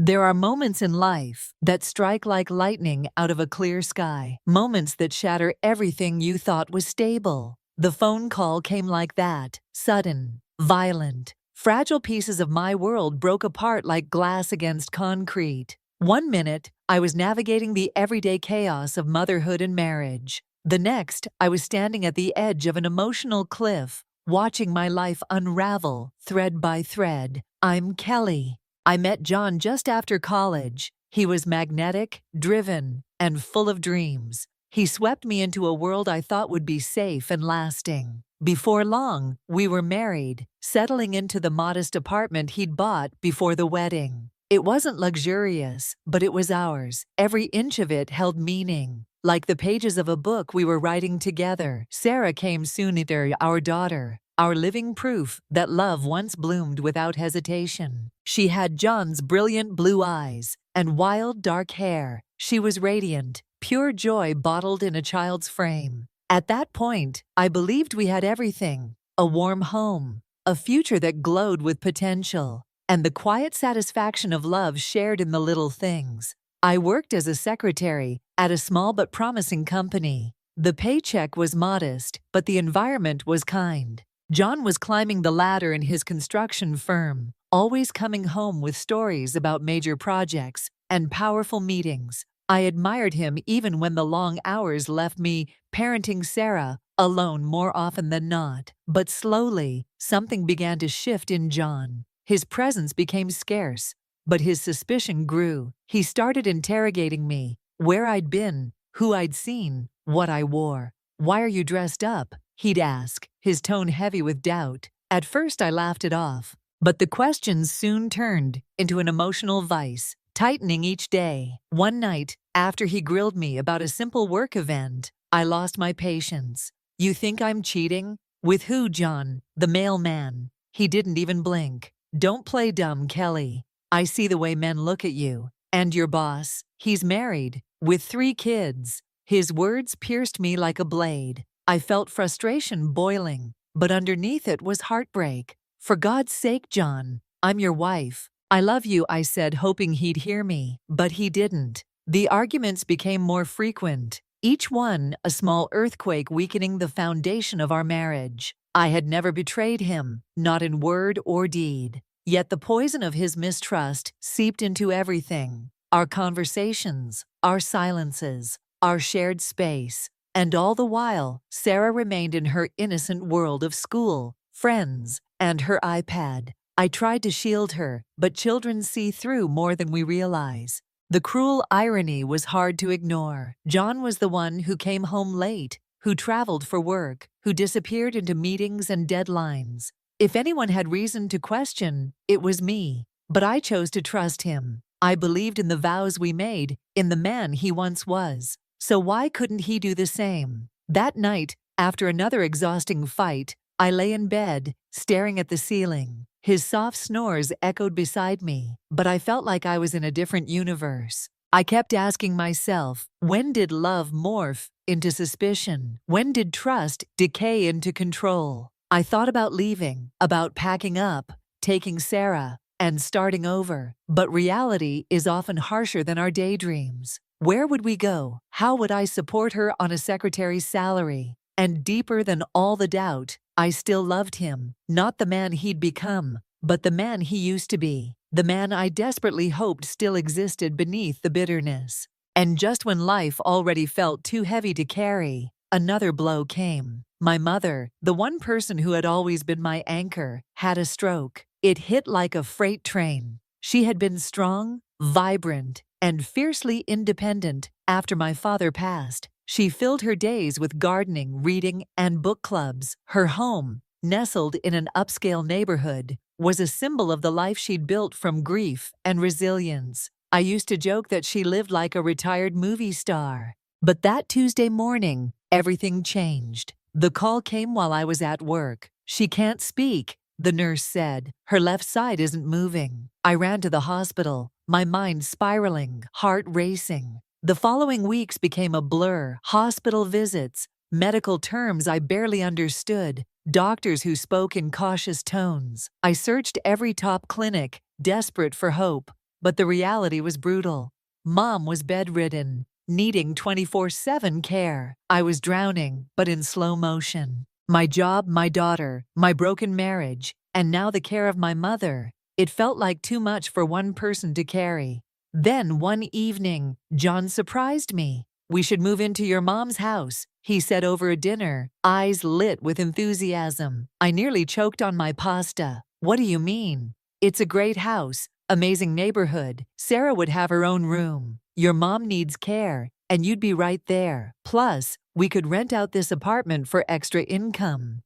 There are moments in life that strike like lightning out of a clear sky, moments that shatter everything you thought was stable. The phone call came like that, sudden, violent. Fragile pieces of my world broke apart like glass against concrete. One minute, I was navigating the everyday chaos of motherhood and marriage. The next, I was standing at the edge of an emotional cliff, watching my life unravel, thread by thread. I'm Kelly. I met John just after college. He was magnetic, driven, and full of dreams. He swept me into a world I thought would be safe and lasting. Before long, we were married, settling into the modest apartment he'd bought before the wedding. It wasn't luxurious, but it was ours. Every inch of it held meaning. Like the pages of a book we were writing together, Sarah came soon after, our daughter, our living proof that love once bloomed without hesitation. She had John's brilliant blue eyes and wild dark hair. She was radiant, pure joy bottled in a child's frame. At that point, I believed we had everything: a warm home, a future that glowed with potential, and the quiet satisfaction of love shared in the little things. I worked as a secretary at a small but promising company. The paycheck was modest, but the environment was kind. John was climbing the ladder in his construction firm, always coming home with stories about major projects and powerful meetings. I admired him even when the long hours left me parenting Sarah alone more often than not. But slowly, something began to shift in John. His presence became scarce, but his suspicion grew. He started interrogating me: where I'd been, who I'd seen, what I wore. "Why are you dressed up?" he'd ask, his tone heavy with doubt. At first I laughed it off, but the questions soon turned into an emotional vice, tightening each day. One night, after he grilled me about a simple work event, I lost my patience. "You think I'm cheating? With who, John?" "The mailman." He didn't even blink. "Don't play dumb, Kelly. I see the way men look at you. And your boss? He's married, with 3 kids. His words pierced me like a blade. I felt frustration boiling, but underneath it was heartbreak. "For God's sake, John, I'm your wife. I love you," I said, hoping he'd hear me. But he didn't. The arguments became more frequent, each one a small earthquake weakening the foundation of our marriage. I had never betrayed him, not in word or deed. Yet the poison of his mistrust seeped into everything: our conversations, our silences, our shared space. And all the while, Sarah remained in her innocent world of school, friends, and her iPad. I tried to shield her, but children see through more than we realize. The cruel irony was hard to ignore. John was the one who came home late, who traveled for work, who disappeared into meetings and deadlines. If anyone had reason to question, it was me. But I chose to trust him. I believed in the vows we made, in the man he once was. So why couldn't he do the same? That night, after another exhausting fight, I lay in bed, staring at the ceiling. His soft snores echoed beside me, but I felt like I was in a different universe. I kept asking myself, when did love morph into suspicion? When did trust decay into control? I thought about leaving, about packing up, taking Sarah, and starting over. But reality is often harsher than our daydreams. Where would we go? How would I support her on a secretary's salary? And deeper than all the doubt, I still loved him. Not the man he'd become, but the man he used to be. The man I desperately hoped still existed beneath the bitterness. And just when life already felt too heavy to carry, another blow came. My mother, the one person who had always been my anchor, had a stroke. It hit like a freight train. She had been strong, vibrant, and fiercely independent after my father passed. She filled her days with gardening, reading, and book clubs. Her home, nestled in an upscale neighborhood, was a symbol of the life she'd built from grief and resilience. I used to joke that she lived like a retired movie star. But that Tuesday morning, everything changed. The call came while I was at work. "She can't speak," the nurse said. "Her left side isn't moving." I ran to the hospital, my mind spiraling, heart racing. The following weeks became a blur: hospital visits, medical terms I barely understood, doctors who spoke in cautious tones. I searched every top clinic, desperate for hope, but the reality was brutal. Mom was bedridden, needing 24/7 care. I was drowning, but in slow motion. My job, my daughter, my broken marriage, and now the care of my mother. It felt like too much for one person to carry. Then one evening, John surprised me. "We should move into your mom's house," he said over a dinner, eyes lit with enthusiasm. I nearly choked on my pasta. "What do you mean?" "It's a great house, amazing neighborhood. Sarah would have her own room. Your mom needs care, and you'd be right there. Plus, we could rent out this apartment for extra income."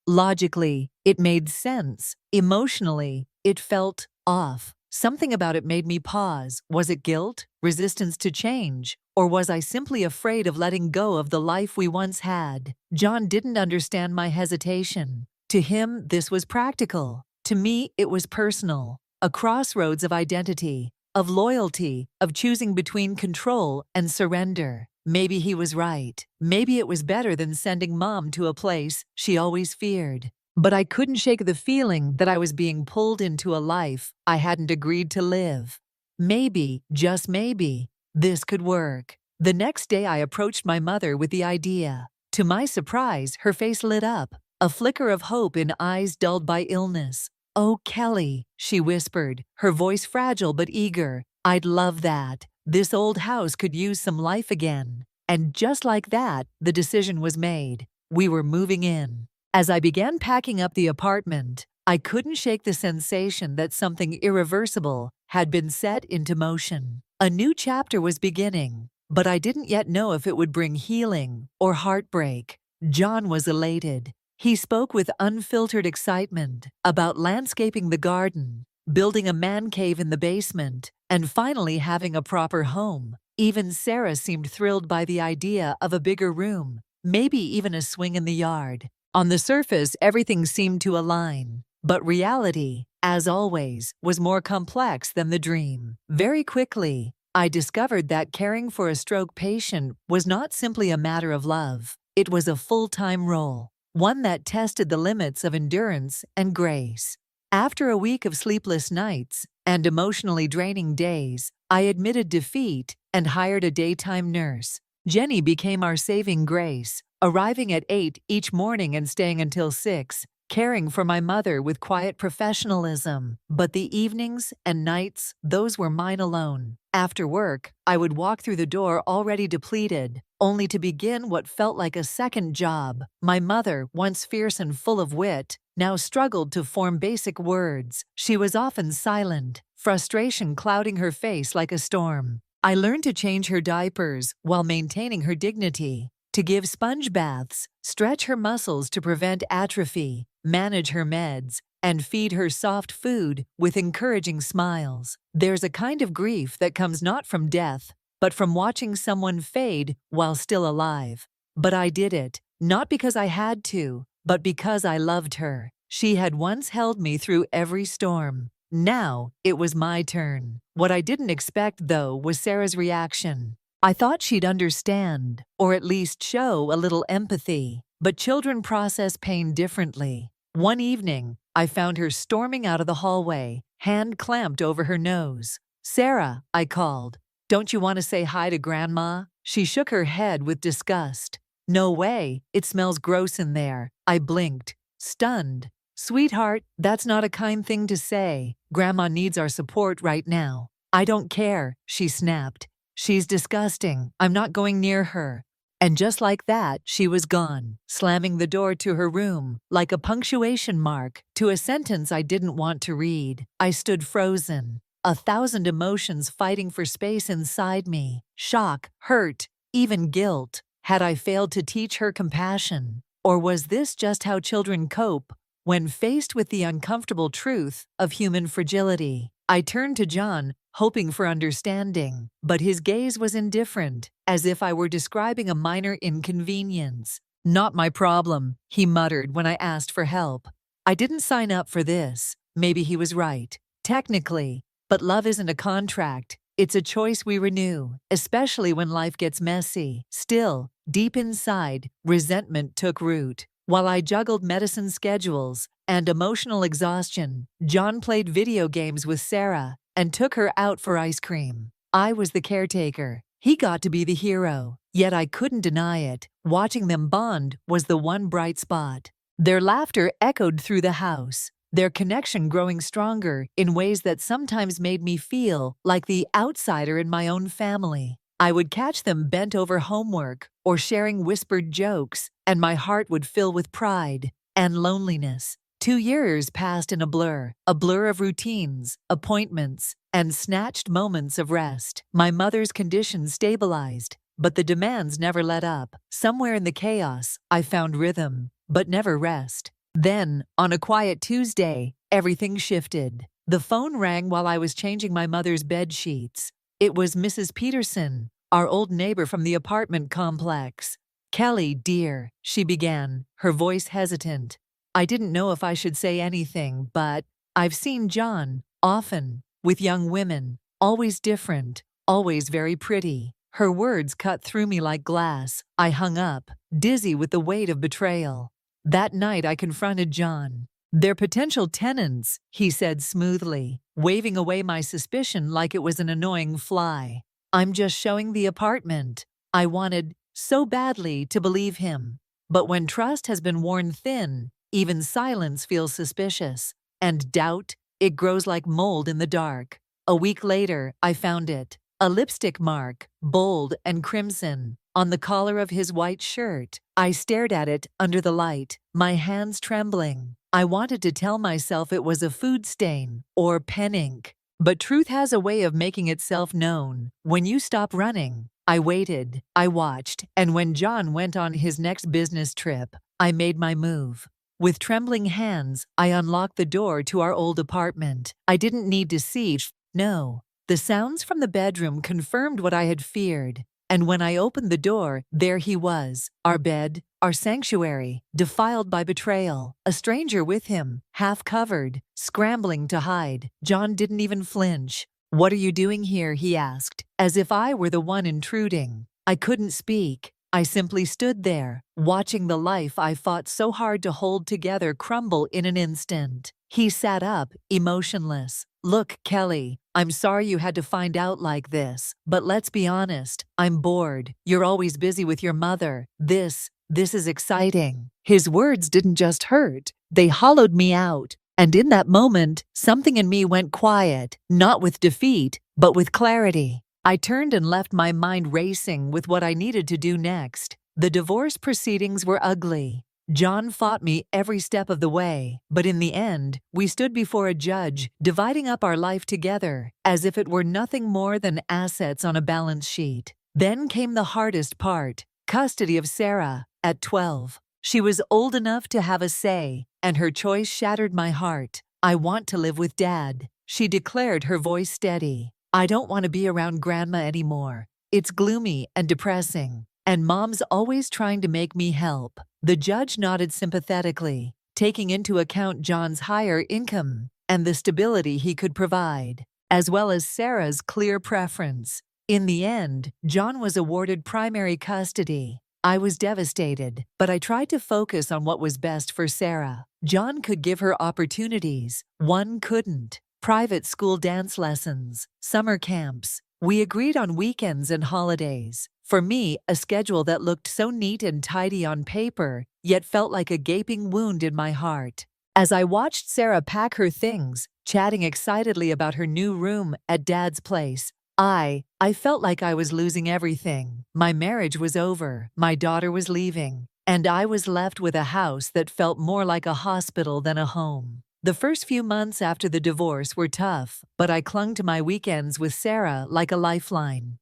Logically, it made sense. Emotionally, it felt off. Something about it made me pause. Was it guilt, resistance to change, or was I simply afraid of letting go of the life we once had? John didn't understand my hesitation. To him, this was practical. To me, it was personal. A crossroads of identity, of loyalty, of choosing between control and surrender. Maybe he was right. Maybe it was better than sending Mom to a place she always feared. But I couldn't shake the feeling that I was being pulled into a life I hadn't agreed to live. Maybe, just maybe, this could work. The next day I approached my mother with the idea. To my surprise, her face lit up, a flicker of hope in eyes dulled by illness. "Oh, Kelly," she whispered, her voice fragile but eager. "I'd love that. This old house could use some life again." And just like that, the decision was made. We were moving in. As I began packing up the apartment, I couldn't shake the sensation that something irreversible had been set into motion. A new chapter was beginning, but I didn't yet know if it would bring healing or heartbreak. John was elated. He spoke with unfiltered excitement about landscaping the garden, building a man cave in the basement, and finally having a proper home. Even Sarah seemed thrilled by the idea of a bigger room, maybe even a swing in the yard. On the surface, everything seemed to align, but reality, as always, was more complex than the dream. Very quickly, I discovered that caring for a stroke patient was not simply a matter of love. It was a full-time role, one that tested the limits of endurance and grace. After a week of sleepless nights and emotionally draining days, I admitted defeat and hired a daytime nurse. Jenny became our saving grace, arriving at 8 each morning and staying until 6, caring for my mother with quiet professionalism. But the evenings and nights, those were mine alone. After work, I would walk through the door already depleted, only to begin what felt like a second job. My mother, once fierce and full of wit, now struggled to form basic words. She was often silent, frustration clouding her face like a storm. I learned to change her diapers while maintaining her dignity, to give sponge baths, stretch her muscles to prevent atrophy, manage her meds, and feed her soft food with encouraging smiles. There's a kind of grief that comes not from death, but from watching someone fade while still alive. But I did it, not because I had to, but because I loved her. She had once held me through every storm. Now, it was my turn. What I didn't expect, though, was Sarah's reaction. I thought she'd understand, or at least show a little empathy. But children process pain differently. One evening, I found her storming out of the hallway, hand clamped over her nose. "Sarah," I called, "don't you want to say hi to Grandma?" She shook her head with disgust. "No way, it smells gross in there." I blinked, stunned. "Sweetheart, that's not a kind thing to say. Grandma needs our support right now." "I don't care," she snapped. "She's disgusting. I'm not going near her." And just like that, she was gone, slamming the door to her room, like a punctuation mark to a sentence I didn't want to read. I stood frozen, 1,000 emotions fighting for space inside me. Shock, hurt, even guilt. Had I failed to teach her compassion? Or was this just how children cope when faced with the uncomfortable truth of human fragility? I turned to John, hoping for understanding, but his gaze was indifferent, as if I were describing a minor inconvenience. "Not my problem," he muttered when I asked for help. I didn't sign up for this. Maybe he was right, technically, but love isn't a contract. It's a choice we renew, especially when life gets messy. Still, deep inside, resentment took root. While I juggled medicine schedules and emotional exhaustion, John played video games with Sarah, and took her out for ice cream. I was the caretaker. He got to be the hero. Yet I couldn't deny it. Watching them bond was the one bright spot. Their laughter echoed through the house, their connection growing stronger in ways that sometimes made me feel like the outsider in my own family. I would catch them bent over homework or sharing whispered jokes, and my heart would fill with pride and loneliness. 2 years passed in a blur of routines, appointments, and snatched moments of rest. My mother's condition stabilized, but the demands never let up. Somewhere in the chaos, I found rhythm, but never rest. Then, on a quiet Tuesday, everything shifted. The phone rang while I was changing my mother's bed sheets. It was Mrs. Peterson, our old neighbor from the apartment complex. "Kelly, dear," she began, her voice hesitant. I didn't know if I should say anything, but I've seen John, often, with young women, always different, always very pretty. Her words cut through me like glass. I hung up, dizzy with the weight of betrayal. That night I confronted John. "They're potential tenants," he said smoothly, waving away my suspicion like it was an annoying fly. "I'm just showing the apartment." I wanted, so badly, to believe him. But when trust has been worn thin, even silence feels suspicious. And doubt, it grows like mold in the dark. A week later, I found it. A lipstick mark, bold and crimson, on the collar of his white shirt. I stared at it under the light, my hands trembling. I wanted to tell myself it was a food stain or pen ink. But truth has a way of making itself known when you stop running. I waited, I watched, and when John went on his next business trip, I made my move. With trembling hands, I unlocked the door to our old apartment. I didn't need to see, no. The sounds from the bedroom confirmed what I had feared. And when I opened the door, there he was, our bed, our sanctuary, defiled by betrayal. A stranger with him, half covered, scrambling to hide. John didn't even flinch. "What are you doing here?" he asked, as if I were the one intruding. I couldn't speak. I simply stood there, watching the life I fought so hard to hold together crumble in an instant. He sat up, emotionless. "Look, Kelly, I'm sorry you had to find out like this, but let's be honest, I'm bored. You're always busy with your mother. This is exciting." His words didn't just hurt, they hollowed me out. And in that moment, something in me went quiet, not with defeat, but with clarity. I turned and left my mind racing with what I needed to do next. The divorce proceedings were ugly. John fought me every step of the way, but in the end, we stood before a judge, dividing up our life together, as if it were nothing more than assets on a balance sheet. Then came the hardest part, custody of Sarah, at 12. She was old enough to have a say, and her choice shattered my heart. "I want to live with Dad," she declared, her voice steady. "I don't want to be around Grandma anymore. It's gloomy and depressing, and Mom's always trying to make me help." The judge nodded sympathetically, taking into account John's higher income and the stability he could provide, as well as Sarah's clear preference. In the end, John was awarded primary custody. I was devastated, but I tried to focus on what was best for Sarah. John could give her opportunities. One couldn't. Private school dance lessons, summer camps. We agreed on weekends and holidays. For me, a schedule that looked so neat and tidy on paper, yet felt like a gaping wound in my heart. As I watched Sarah pack her things, chatting excitedly about her new room at Dad's place, I felt like I was losing everything. My marriage was over, my daughter was leaving, and I was left with a house that felt more like a hospital than a home. The first few months after the divorce were tough, but I clung to my weekends with Sarah like a lifeline.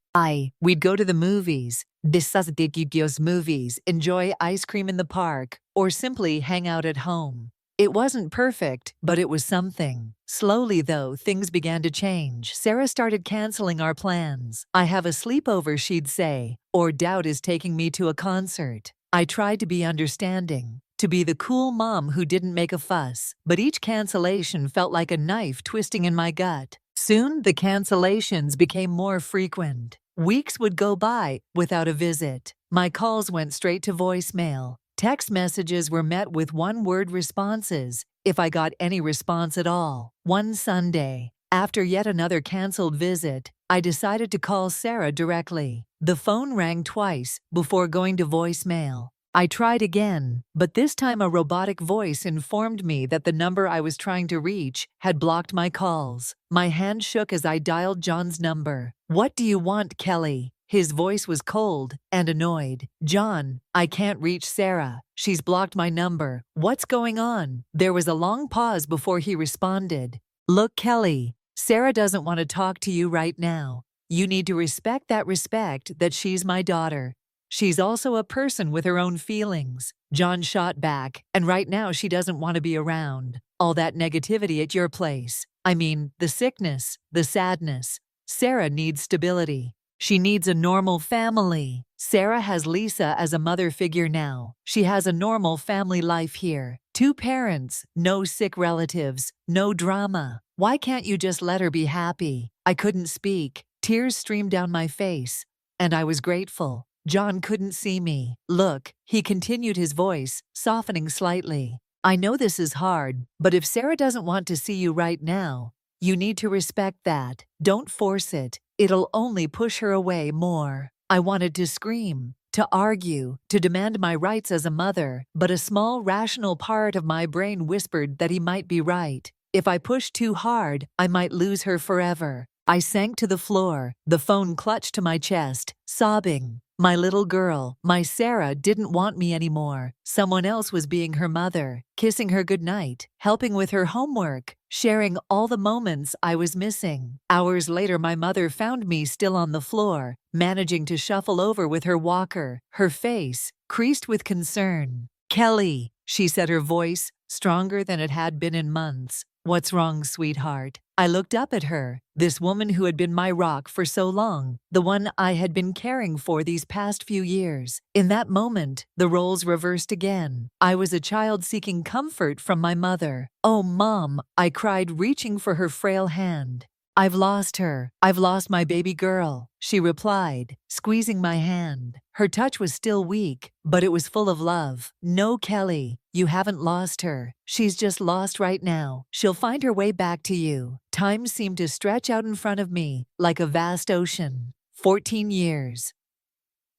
We'd go to the movies, movies, enjoy ice cream in the park, or simply hang out at home. It wasn't perfect, but it was something. Slowly, though, things began to change. Sarah started canceling our plans. "I have a sleepover," she'd say, or "Dad is taking me to a concert." I tried to be understanding, to be the cool mom who didn't make a fuss, but each cancellation felt like a knife twisting in my gut. Soon, the cancellations became more frequent. Weeks would go by without a visit. My calls went straight to voicemail. Text messages were met with one-word responses, if I got any response at all. One Sunday, After yet another canceled visit, I decided to call Sarah directly. The phone rang twice before going to voicemail. I tried again, but this time a robotic voice informed me that the number I was trying to reach had blocked my calls. My hand shook as I dialed John's number. "What do you want, Kelly?" His voice was cold and annoyed. "John, I can't reach Sarah. She's blocked my number. What's going on?" There was a long pause before he responded. "Look, Kelly, Sarah doesn't want to talk to you right now. You need to respect that she's my daughter. She's also a person with her own feelings." John shot back, "And right now she doesn't want to be around all that negativity at your place. I mean, the sickness, the sadness. Sarah needs stability. She needs a normal family. Sarah has Lisa as a mother figure now. She has a normal family life here. 2 parents, no sick relatives, no drama. Why can't you just let her be happy?" I couldn't speak. Tears streamed down my face, and I was grateful. John couldn't see me. "Look," he continued, his voice softening slightly. "I know this is hard, but if Sarah doesn't want to see you right now, you need to respect that. Don't force it. It'll only push her away more." I wanted to scream, to argue, to demand my rights as a mother, but a small, rational part of my brain whispered that he might be right. If I pushed too hard, I might lose her forever. I sank to the floor, the phone clutched to my chest, sobbing. My little girl, my Sarah, didn't want me anymore. Someone else was being her mother, kissing her goodnight, helping with her homework, sharing all the moments I was missing. Hours later, my mother found me still on the floor, managing to shuffle over with her walker, her face creased with concern. "Kelly," she said, her voice stronger than it had been in months. "What's wrong, sweetheart?" I looked up at her, this woman who had been my rock for so long, the one I had been caring for these past few years. In that moment, the roles reversed again. I was a child seeking comfort from my mother. "Oh, Mom," I cried, reaching for her frail hand. "I've lost her. I've lost my baby girl," she replied, squeezing my hand. Her touch was still weak, but it was full of love. "No, Kelly, you haven't lost her. She's just lost right now. She'll find her way back to you." Time seemed to stretch out in front of me like a vast ocean. 14 years.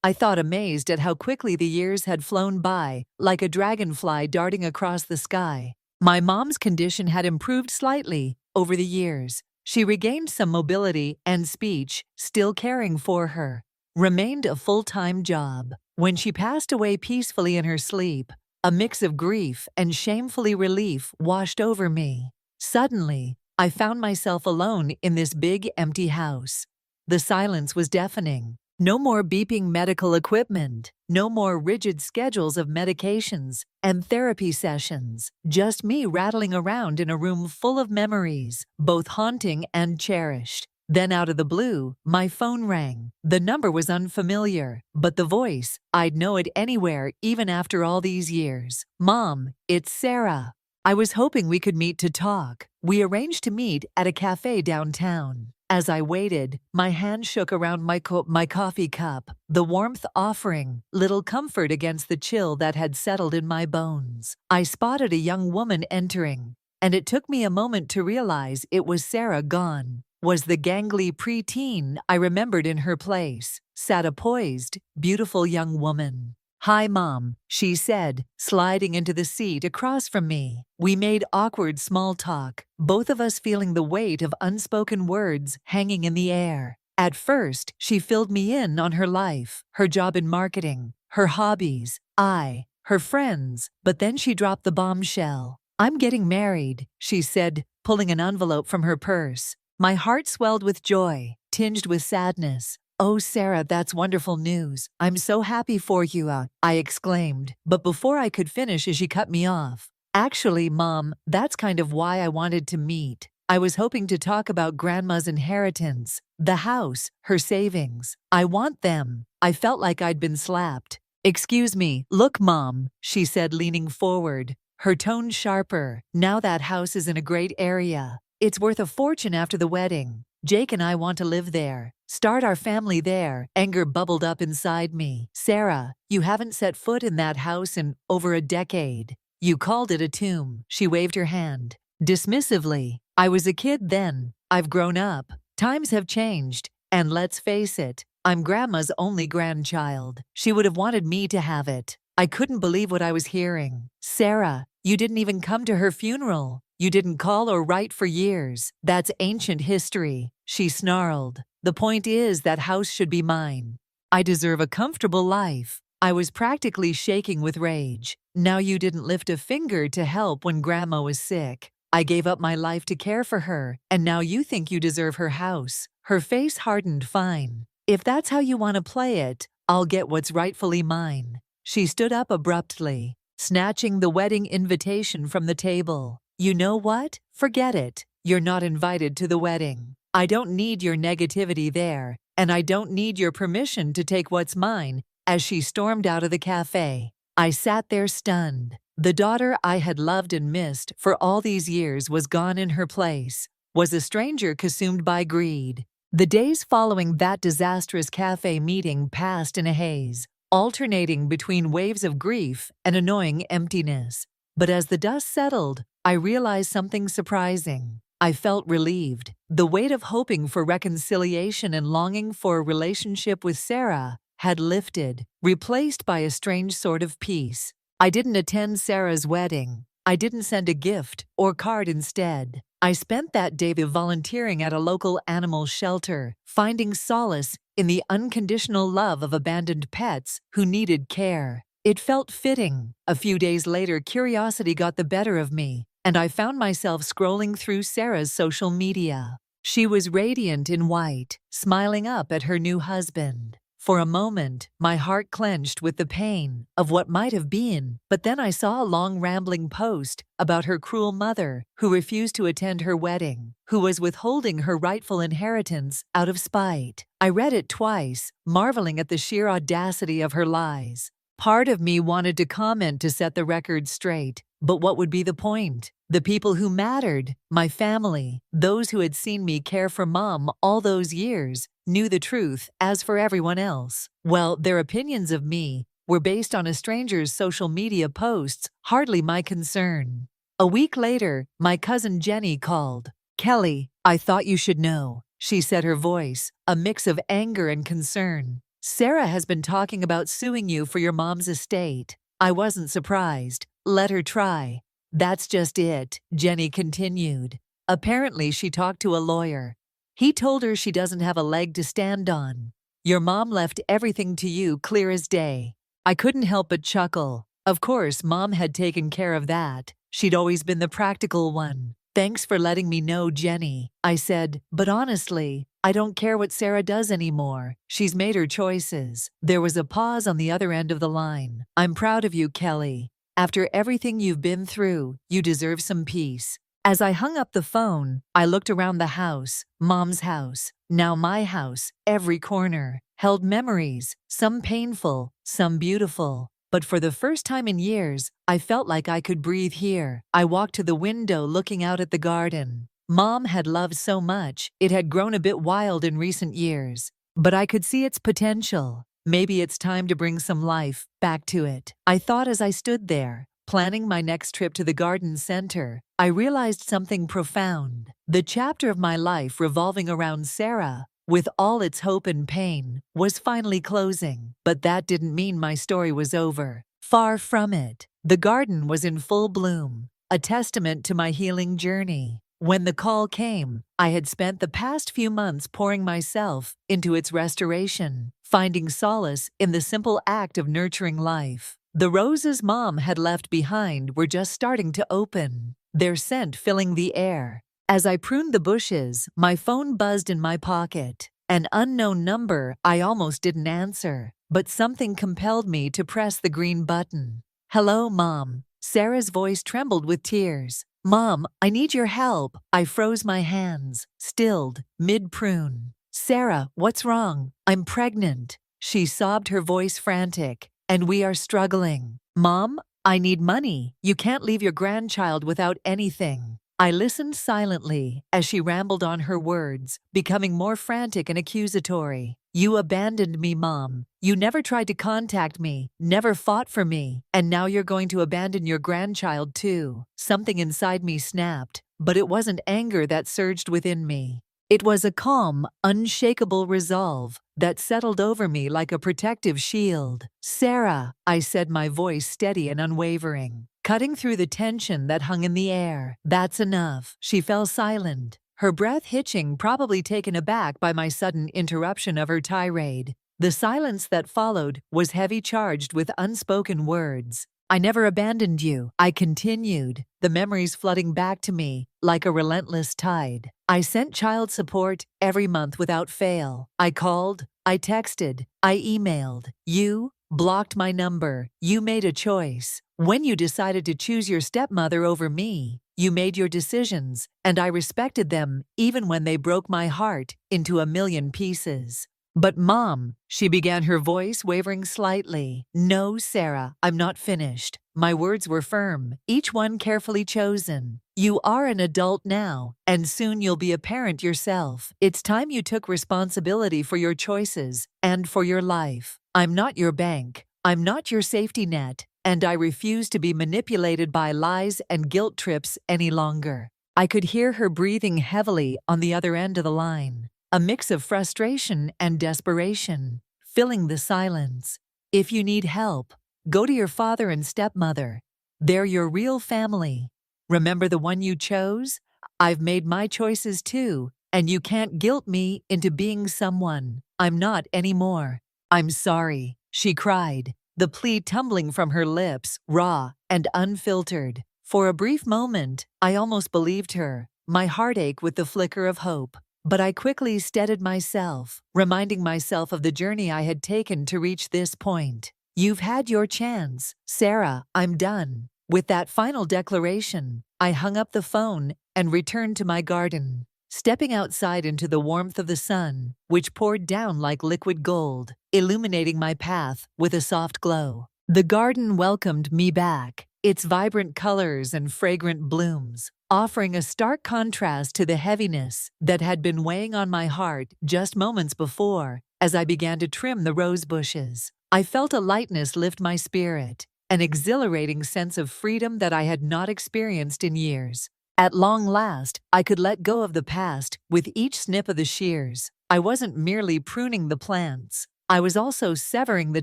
I thought, amazed at how quickly the years had flown by, like a dragonfly darting across the sky. My mom's condition had improved slightly over the years. She regained some mobility and speech, still caring for her. Remained a full-time job. When she passed away peacefully in her sleep, a mix of grief and shamefully relief washed over me. Suddenly, I found myself alone in this big, empty house. The silence was deafening. No more beeping medical equipment, no more rigid schedules of medications and therapy sessions, just me rattling around in a room full of memories, both haunting and cherished. Then out of the blue, my phone rang. The number was unfamiliar, but the voice, I'd know it anywhere even after all these years. "Mom, it's Sarah. I was hoping we could meet to talk." We arranged to meet at a cafe downtown. As I waited, my hand shook around my coffee cup, the warmth offering little comfort against the chill that had settled in my bones. I spotted a young woman entering, and it took me a moment to realize it was Sarah gone. Was the gangly preteen I remembered in her place, sat a poised, beautiful young woman. "Hi, Mom," she said, sliding into the seat across from me. We made awkward small talk, both of us feeling the weight of unspoken words hanging in the air. At first, she filled me in on her life, her job in marketing, her hobbies, her friends, but then she dropped the bombshell. "I'm getting married," she said, pulling an envelope from her purse. My heart swelled with joy, tinged with sadness. "Oh, Sarah, that's wonderful news. I'm so happy for you," I exclaimed. But before I could finish, she cut me off. "Actually, Mom, that's kind of why I wanted to meet. I was hoping to talk about Grandma's inheritance, the house, her savings. I want them." I felt like I'd been slapped. "Excuse me, look, Mom," she said, leaning forward, her tone sharper. "Now that house is in a great area. It's worth a fortune after the wedding. Jake and I want to live there, start our family there." Anger bubbled up inside me. "Sarah, you haven't set foot in that house in over a decade. You called it a tomb." She waved her hand dismissively. "I was a kid then, I've grown up. Times have changed. And let's face it, I'm Grandma's only grandchild. She would have wanted me to have it. I couldn't believe what I was hearing. Sarah, you didn't even come to her funeral. You didn't call or write for years. That's ancient history, she snarled. The point is that house should be mine. I deserve a comfortable life. I was practically shaking with rage. Now you didn't lift a finger to help when Grandma was sick. I gave up my life to care for her, and now you think you deserve her house. Her face hardened. Fine. If that's how you want to play it, I'll get what's rightfully mine. She stood up abruptly, snatching the wedding invitation from the table. You know what? Forget it. You're not invited to the wedding. I don't need your negativity there, and I don't need your permission to take what's mine. As she stormed out of the cafe, I sat there stunned. The daughter I had loved and missed for all these years was gone in her place, was a stranger consumed by greed. The days following that disastrous cafe meeting passed in a haze, alternating between waves of grief and annoying emptiness. But as the dust settled, I realized something surprising. I felt relieved. The weight of hoping for reconciliation and longing for a relationship with Sarah had lifted, replaced by a strange sort of peace. I didn't attend Sarah's wedding. I didn't send a gift or card instead. I spent that day volunteering at a local animal shelter, finding solace in the unconditional love of abandoned pets who needed care. It felt fitting. A few days later, curiosity got the better of me, and I found myself scrolling through Sarah's social media. She was radiant in white, smiling up at her new husband. For a moment, my heart clenched with the pain of what might have been, but then I saw a long rambling post about her cruel mother who refused to attend her wedding, who was withholding her rightful inheritance out of spite. I read it twice, marveling at the sheer audacity of her lies. Part of me wanted to comment to set the record straight, but what would be the point? The people who mattered, my family, those who had seen me care for Mom all those years, knew the truth. As for everyone else, well, their opinions of me were based on a stranger's social media posts, hardly my concern. A week later, my cousin Jenny called. Kelly, I thought you should know, she said, her voice a mix of anger and concern. Sarah has been talking about suing you for your mom's estate. I wasn't surprised. Let her try. That's just it, Jenny continued. Apparently, she talked to a lawyer. He told her she doesn't have a leg to stand on. Your mom left everything to you, clear as day. I couldn't help but chuckle. Of course, Mom had taken care of that. She'd always been the practical one. Thanks for letting me know, Jenny, I said, but honestly, I don't care what Sarah does anymore. She's made her choices. There was a pause on the other end of the line. I'm proud of you, Kelly. After everything you've been through, you deserve some peace. As I hung up the phone, I looked around the house, Mom's house, now my house. Every corner held memories, some painful, some beautiful. But for the first time in years, I felt like I could breathe here. I walked to the window looking out at the garden. Mom had loved so much, it had grown a bit wild in recent years. But I could see its potential. Maybe it's time to bring some life back to it. I thought as I stood there, planning my next trip to the garden center. I realized something profound. The chapter of my life revolving around Sarah, with all its hope and pain, was finally closing. But that didn't mean my story was over. Far from it. The garden was in full bloom, a testament to my healing journey. When the call came, I had spent the past few months pouring myself into its restoration, finding solace in the simple act of nurturing life. The roses Mom had left behind were just starting to open, their scent filling the air. As I pruned the bushes, my phone buzzed in my pocket. An unknown number. I almost didn't answer, but something compelled me to press the green button. Hello, Mom. Sarah's voice trembled with tears. Mom, I need your help. I froze my hands, stilled, mid-prune. Sarah, what's wrong? I'm pregnant. She sobbed, her voice frantic. And we are struggling. Mom, I need money. You can't leave your grandchild without anything. I listened silently as she rambled on, her words becoming more frantic and accusatory. You abandoned me, Mom. You never tried to contact me, never fought for me, and now you're going to abandon your grandchild too. Something inside me snapped. but it wasn't anger that surged within me. It was a calm, unshakable resolve that settled over me like a protective shield. "Sarah," I said, my voice steady and unwavering, cutting through the tension that hung in the air. "That's enough." She fell silent, her breath hitching, probably taken aback by my sudden interruption of her tirade. The silence that followed was heavy, charged with unspoken words. "I never abandoned you," I continued, the memories flooding back to me like a relentless tide. "I sent child support every month without fail. I called, I texted, I emailed. You blocked my number. You made a choice. When you decided to choose your stepmother over me, you made your decisions, and I respected them even when they broke my heart into a million pieces." "But Mom," she began, her voice wavering slightly. "No, Sarah, I'm not finished." My words were firm, each one carefully chosen. "You are an adult now, and soon you'll be a parent yourself. It's time you took responsibility for your choices and for your life. I'm not your bank. I'm not your safety net, and I refuse to be manipulated by lies and guilt trips any longer." I could hear her breathing heavily on the other end of the line, a mix of frustration and desperation, filling the silence. "If you need help, go to your father and stepmother. They're your real family. Remember the one you chose? I've made my choices too, and you can't guilt me into being someone I'm not anymore." "I'm sorry," she cried, the plea tumbling from her lips, raw and unfiltered. For a brief moment, I almost believed her, my heart ached with the flicker of hope. But I quickly steadied myself, reminding myself of the journey I had taken to reach this point. "You've had your chance, Sarah, I'm done." With that final declaration, I hung up the phone and returned to my garden, stepping outside into the warmth of the sun, which poured down like liquid gold, illuminating my path with a soft glow. The garden welcomed me back, its vibrant colors and fragrant blooms offering a stark contrast to the heaviness that had been weighing on my heart just moments before. As I began to trim the rose bushes, I felt a lightness lift my spirit, an exhilarating sense of freedom that I had not experienced in years. At long last, I could let go of the past with each snip of the shears. I wasn't merely pruning the plants. I was also severing the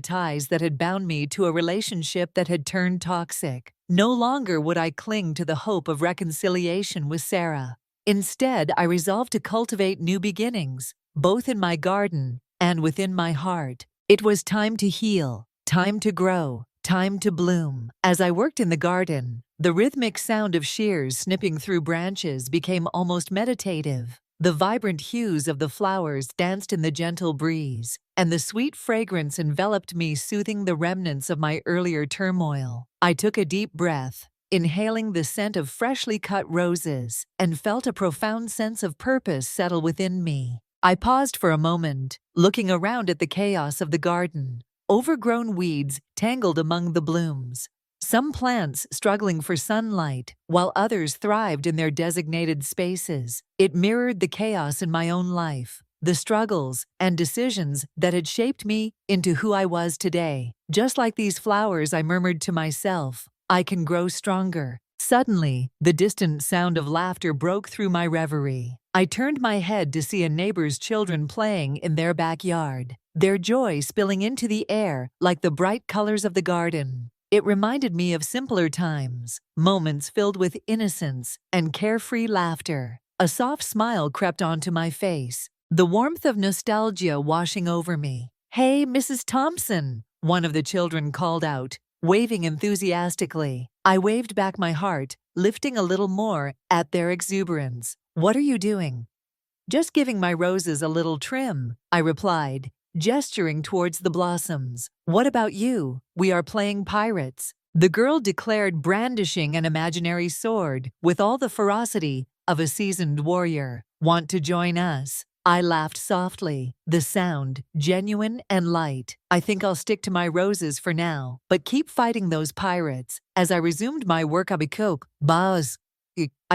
ties that had bound me to a relationship that had turned toxic. No longer would I cling to the hope of reconciliation with Sarah. Instead, I resolved to cultivate new beginnings, both in my garden and within my heart. It was time to heal, time to grow, time to bloom. As I worked in the garden, the rhythmic sound of shears snipping through branches became almost meditative. The vibrant hues of the flowers danced in the gentle breeze, and the sweet fragrance enveloped me, soothing the remnants of my earlier turmoil. I took a deep breath, inhaling the scent of freshly cut roses, and felt a profound sense of purpose settle within me. I paused for a moment, looking around at the chaos of the garden. Overgrown weeds tangled among the blooms, some plants struggling for sunlight, while others thrived in their designated spaces. It mirrored the chaos in my own life, the struggles and decisions that had shaped me into who I was today. Just like these flowers, I murmured to myself, I can grow stronger. Suddenly, the distant sound of laughter broke through my reverie. I turned my head to see a neighbor's children playing in their backyard, their joy spilling into the air like the bright colors of the garden. It reminded me of simpler times, moments filled with innocence and carefree laughter. A soft smile crept onto my face, the warmth of nostalgia washing over me. "Hey, Mrs. Thompson," one of the children called out, waving enthusiastically. I waved back, my heart lifting a little more at their exuberance. "What are you doing?" "Just giving my roses a little trim," I replied, gesturing towards the blossoms. "What about you?" "We are playing pirates," the girl declared, brandishing an imaginary sword with all the ferocity of a seasoned warrior. "Want to join us?" I laughed softly, the sound genuine and light. "I think I'll stick to my roses for now, but keep fighting those pirates." As I resumed my work, I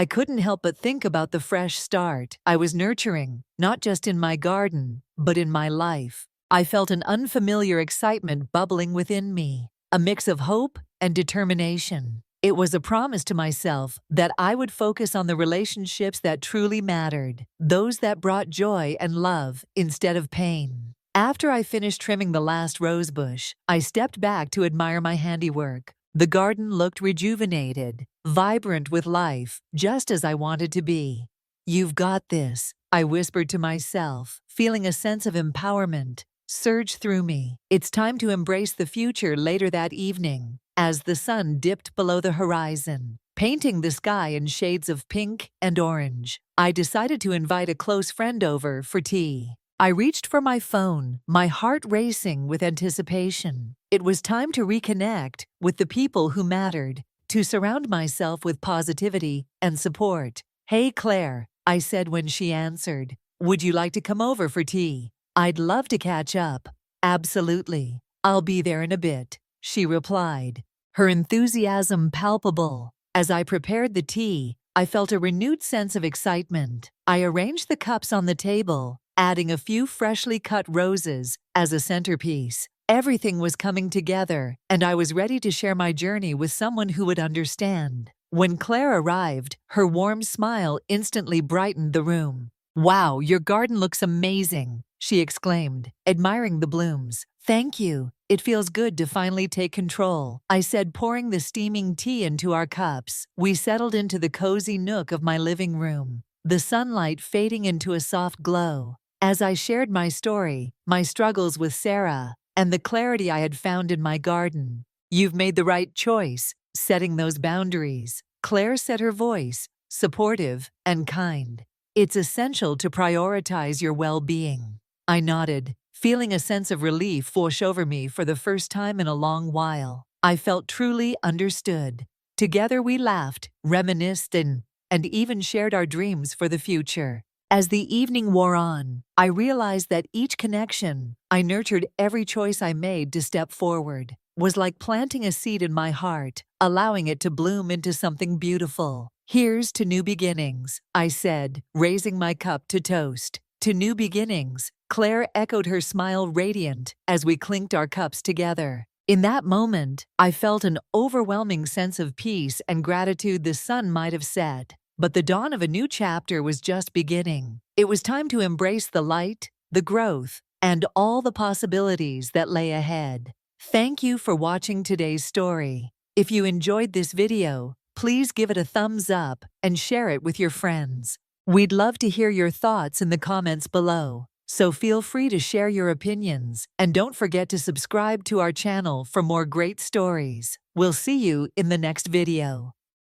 couldn't help but think about the fresh start I was nurturing, not just in my garden, but in my life. I felt an unfamiliar excitement bubbling within me, a mix of hope and determination. It was a promise to myself that I would focus on the relationships that truly mattered, those that brought joy and love instead of pain. After I finished trimming the last rosebush, I stepped back to admire my handiwork. The garden looked rejuvenated, vibrant with life, just as I wanted to be. "You've got this," I whispered to myself, feeling a sense of empowerment surge through me. It's time to embrace the future. Later that evening, as the sun dipped below the horizon, painting the sky in shades of pink and orange, I decided to invite a close friend over for tea. I reached for my phone, my heart racing with anticipation. It was time to reconnect with the people who mattered, to surround myself with positivity and support. "Hey Claire," I said when she answered. "Would you like to come over for tea? I'd love to catch up." "Absolutely. I'll be there in a bit," she replied, her enthusiasm palpable. As I prepared the tea, I felt a renewed sense of excitement. I arranged the cups on the table, adding a few freshly cut roses as a centerpiece. Everything was coming together, and I was ready to share my journey with someone who would understand. When Claire arrived, her warm smile instantly brightened the room. "Wow, your garden looks amazing," she exclaimed, admiring the blooms. "Thank you. It feels good to finally take control," I said, pouring the steaming tea into our cups. We settled into the cozy nook of my living room, the sunlight fading into a soft glow. As I shared my story, my struggles with Sarah, and the clarity I had found in my garden. "You've made the right choice, setting those boundaries," Claire said, her voice supportive and kind. "It's essential to prioritize your well-being." I nodded, feeling a sense of relief wash over me for the first time in a long while. I felt truly understood. Together we laughed, reminisced, and even shared our dreams for the future. As the evening wore on, I realized that each connection I nurtured, every choice I made to step forward, was like planting a seed in my heart, allowing it to bloom into something beautiful. "Here's to new beginnings," I said, raising my cup to toast. "To new beginnings," Claire echoed, her smile radiant as we clinked our cups together. In that moment, I felt an overwhelming sense of peace and gratitude. The sun might have set, but the dawn of a new chapter was just beginning. It was time to embrace the light, the growth, and all the possibilities that lay ahead. Thank you for watching today's story. If you enjoyed this video, please give it a thumbs up and share it with your friends. We'd love to hear your thoughts in the comments below, so feel free to share your opinions, and don't forget to subscribe to our channel for more great stories. We'll see you in the next video.